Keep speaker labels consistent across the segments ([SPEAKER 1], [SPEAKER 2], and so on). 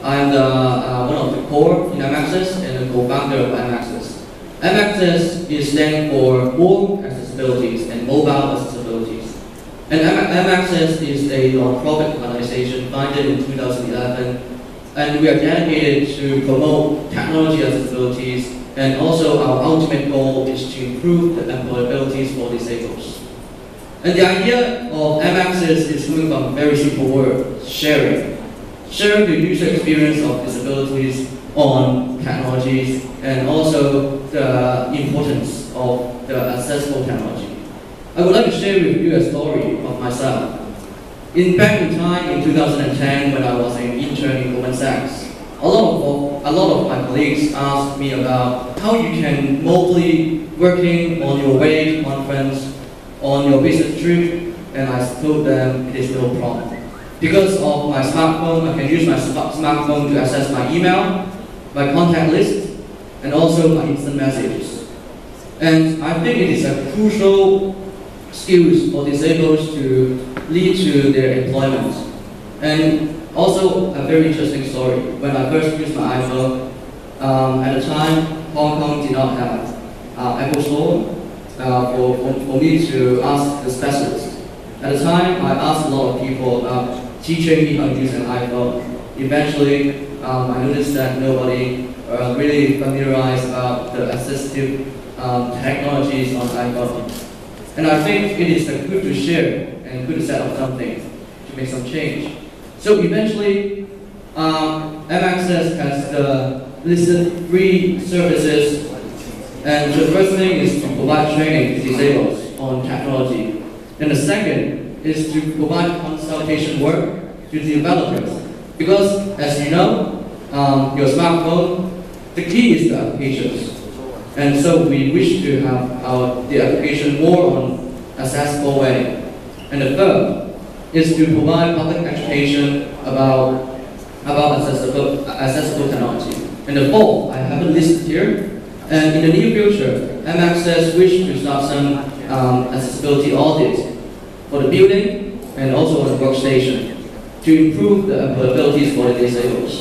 [SPEAKER 1] I'm one of the core in MAccess and the co-founder of MAccess. MAccess is standing for More Accessibilities and Mobile Accessibilities. And MAccess is a non-profit organization founded in 2011, and we are dedicated to promote technology accessibilities, and also our ultimate goal is to improve the employability for disabled. And the idea of MAccess is coming from a very simple word: sharing. Sharing the user experience of disabilities on technologies, and also the importance of the accessible technology. I would like to share with you a story of myself. Back in time in 2010, when I was an intern in Goldman Sachs, a lot of my colleagues asked me about how you can mobily working on your way to conference, on your business trip, and I told them it is no problem. Because of my smartphone, I can use my smartphone to access my email, my contact list, and also my instant messages. And I think it is a crucial skills for disabled to lead to their employment. And also a very interesting story. When I first used my iPhone, at the time, Hong Kong did not have Apple Store for me to ask the specialist. At the time, I asked a lot of people about teaching me how to use an iPhone. Eventually, I noticed that nobody really familiarized about the assistive technologies on iPhone. And I think it is good to share and good to set up something to make some change. So eventually, MAccess has listed free services, and the first thing is to provide training to disabled on technology. And the second is to provide consultation work to developers. Because as you know, your smartphone, the key is the applications. And so we wish to have the application more on accessible way. And the third is to provide public education about accessible technology. And the fourth, I haven't listed here. And in the near future, MAccess wish to start some accessibility audits for the building and also on the workstation to improve the employability for the disabled.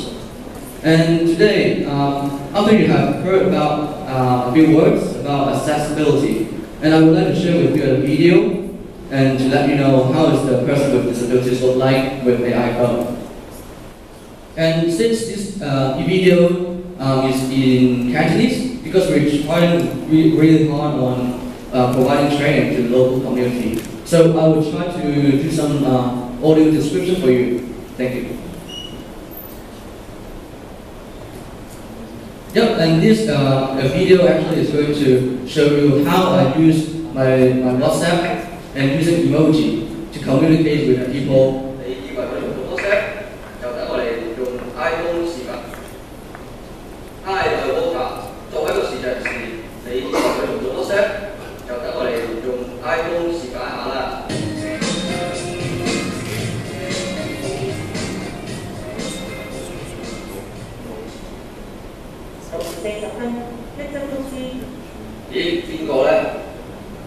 [SPEAKER 1] And today, after you have heard about a few words about accessibility, and I would like to share with you a video and to let you know how is the person with disabilities look like with the iPhone. And since this video is in Cantonese, because we're trying really hard on providing training to the local community, so I will try to do some audio description for you. Thank you. Yep, and this video actually is going to show you how I use my WhatsApp and using emoji to communicate with people.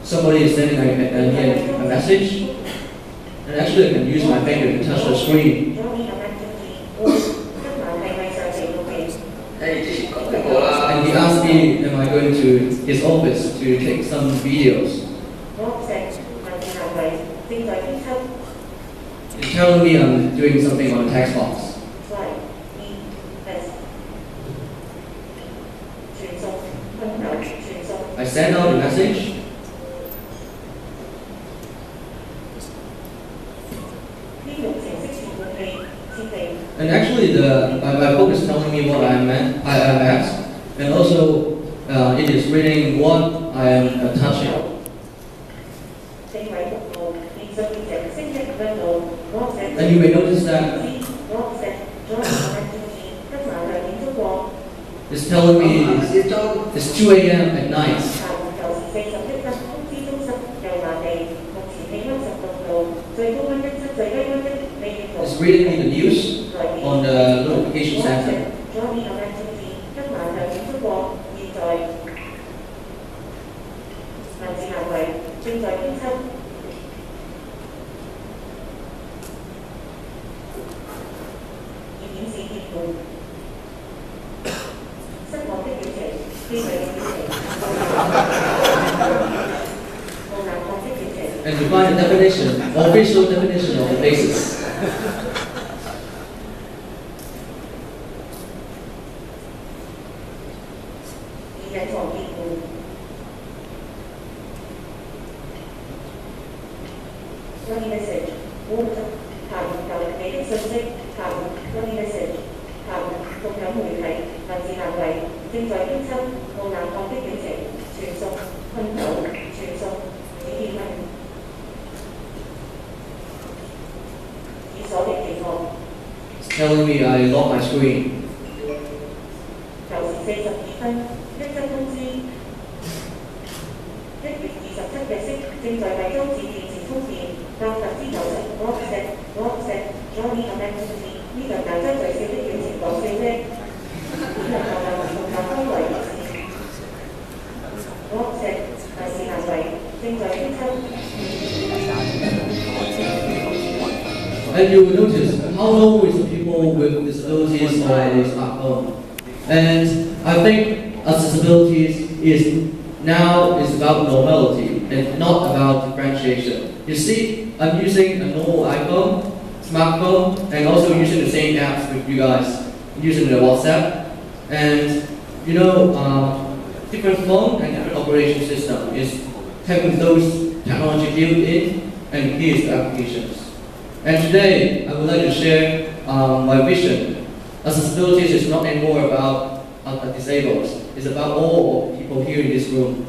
[SPEAKER 1] Somebody is sending a message, and actually I can use my finger to touch the screen. And he asked me, am I going to his office to take some videos? He's telling me I'm doing something on the text box. I send out the message. And actually, my book is telling me what I asked, and also it is reading what I am touching. And you may notice that it's telling me it's 2 a.m. at night. It's reading me the news on the notification center. find a definition, official definition of the basis.
[SPEAKER 2] It's telling me I locked my screen.
[SPEAKER 1] And you will notice how low is the people with disabilities on a smartphone. And I think accessibility is about normality and not about differentiation. You see, I'm using a normal iPhone, smartphone, and also using the same apps with you guys, using the WhatsApp. And you know, different phone and different operation system is having those technology built in and here's the applications. And today, I would like to share my vision. Accessibility is not anymore about disabled. It's about all of people here in this room.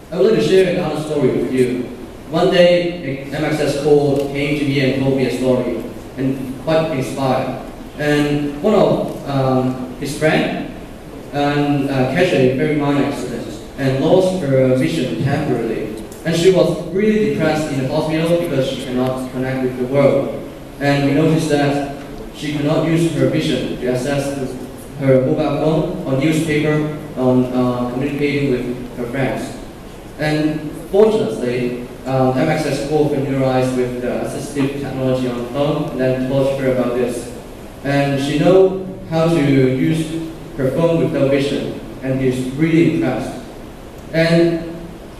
[SPEAKER 1] I would like to share another story with you. One day, an MXS call came to me and told me a story, and quite inspired. And one of his friends catch a very minor accident and lost her vision temporarily. And she was really depressed in the hospital because she cannot connect with the world. And we noticed that she cannot use her vision to access her mobile phone, on newspaper, on communicating with her friends. And fortunately, MXS Core familiarized with the assistive technology on the phone and then taught her about this. And she knows how to use her phone with no vision, and is really impressed. And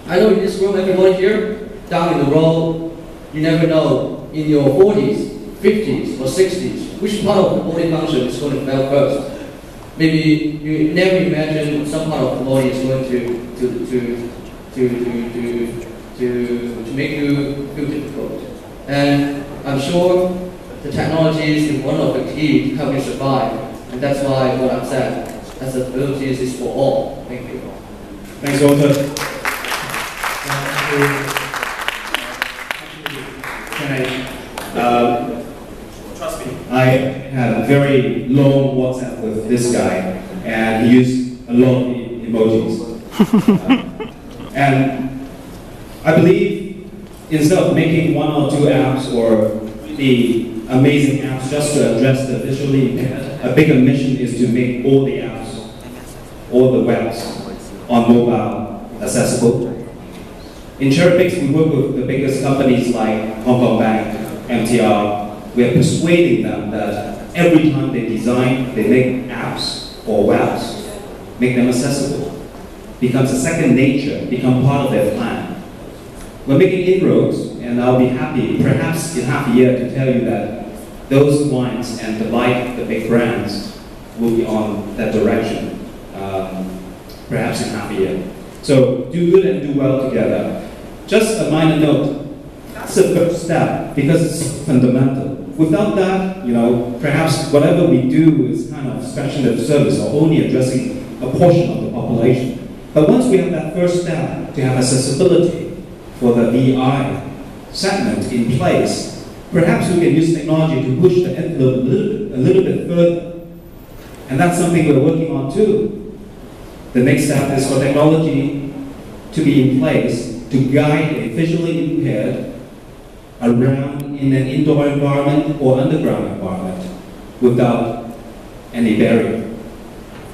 [SPEAKER 1] I know in this room, everybody here, down in the road, you never know, in your 40s, 50s, or 60s, which part of the body function is going to fail first. Maybe you never imagine some part of the body is going to make you feel difficult. And I'm sure the technology is one of the key to help you survive. And that's why what I've said, accessibility is for all. Thank you.
[SPEAKER 3] Thanks, Walter. Trust me, I had a very long WhatsApp with this guy, and he used a lot of emojis. And I believe instead of making one or two apps or the amazing apps just to address the visually impaired, a bigger mission is to make all the apps, all the webs on mobile accessible. In Cherrypix, we work with the biggest companies like Hong Kong Bank, MTR. We are persuading them that every time they design, they make apps or webs, make them accessible. Becomes a second nature, become part of their plan. We're making inroads, and I'll be happy, perhaps in half a year, to tell you that those clients and the big brands will be on that direction, perhaps in half a year. So do good and do well together. Just a minor note, that's the first step because it's fundamental. Without that, you know, perhaps whatever we do is kind of scratching the surface or only addressing a portion of the population. But once we have that first step to have accessibility for the VI segment in place, perhaps we can use technology to push the envelope a little bit further. And that's something we're working on too. The next step is for technology to be in place to guide a visually impaired around in an indoor environment or underground environment without any barrier.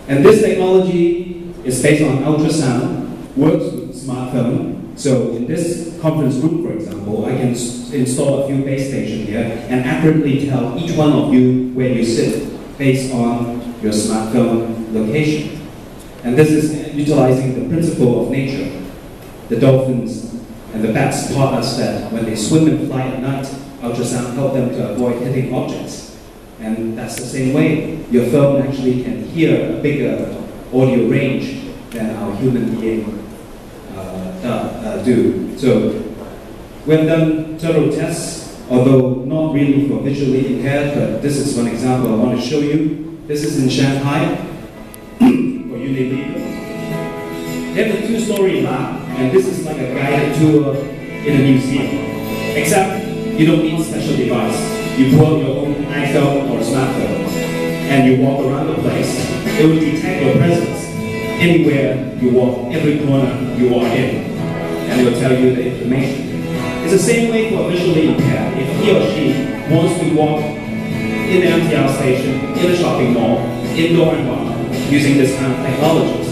[SPEAKER 3] And this technology is based on ultrasound, works with smartphone. So in this conference room, for example, I can install a few base stations here and accurately tell each one of you where you sit based on your smartphone location. And this is utilizing the principle of nature. The dolphins And the bats taught us that when they swim and fly at night, ultrasound helped them to avoid hitting objects. And that's the same way. Your phone actually can hear a bigger audio range than our human being do. So we've done several tests, although not really for visually impaired, but this is one example I want to show you. This is in Shanghai for Unilever. They have a 2-story lab, and this is like a guided tour in a museum. Except you don't need special device. You pull out your own iPhone or smartphone, and you walk around the place. It will detect your presence anywhere you walk, every corner you are in, and it will tell you the information. It's the same way for visually impaired. If he or she wants to walk in the MTR station, in a shopping mall, indoor environment, using this kind of technologies.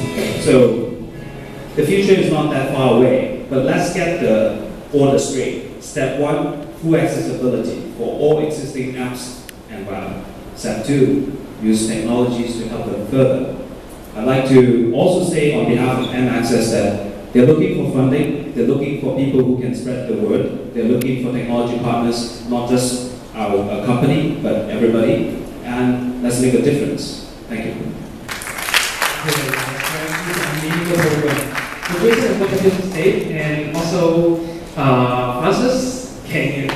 [SPEAKER 3] So the future is not that far away, but let's get the order straight. Step 1, full accessibility for all existing apps and web. Step 2, use technologies to help them further. I'd like to also say on behalf of mAccess that they're looking for funding, they're looking for people who can spread the word, they're looking for technology partners, not just our company, but everybody, and let's make a difference. Thank you.
[SPEAKER 4] So Jason, welcome to the stage, and also Francis, can you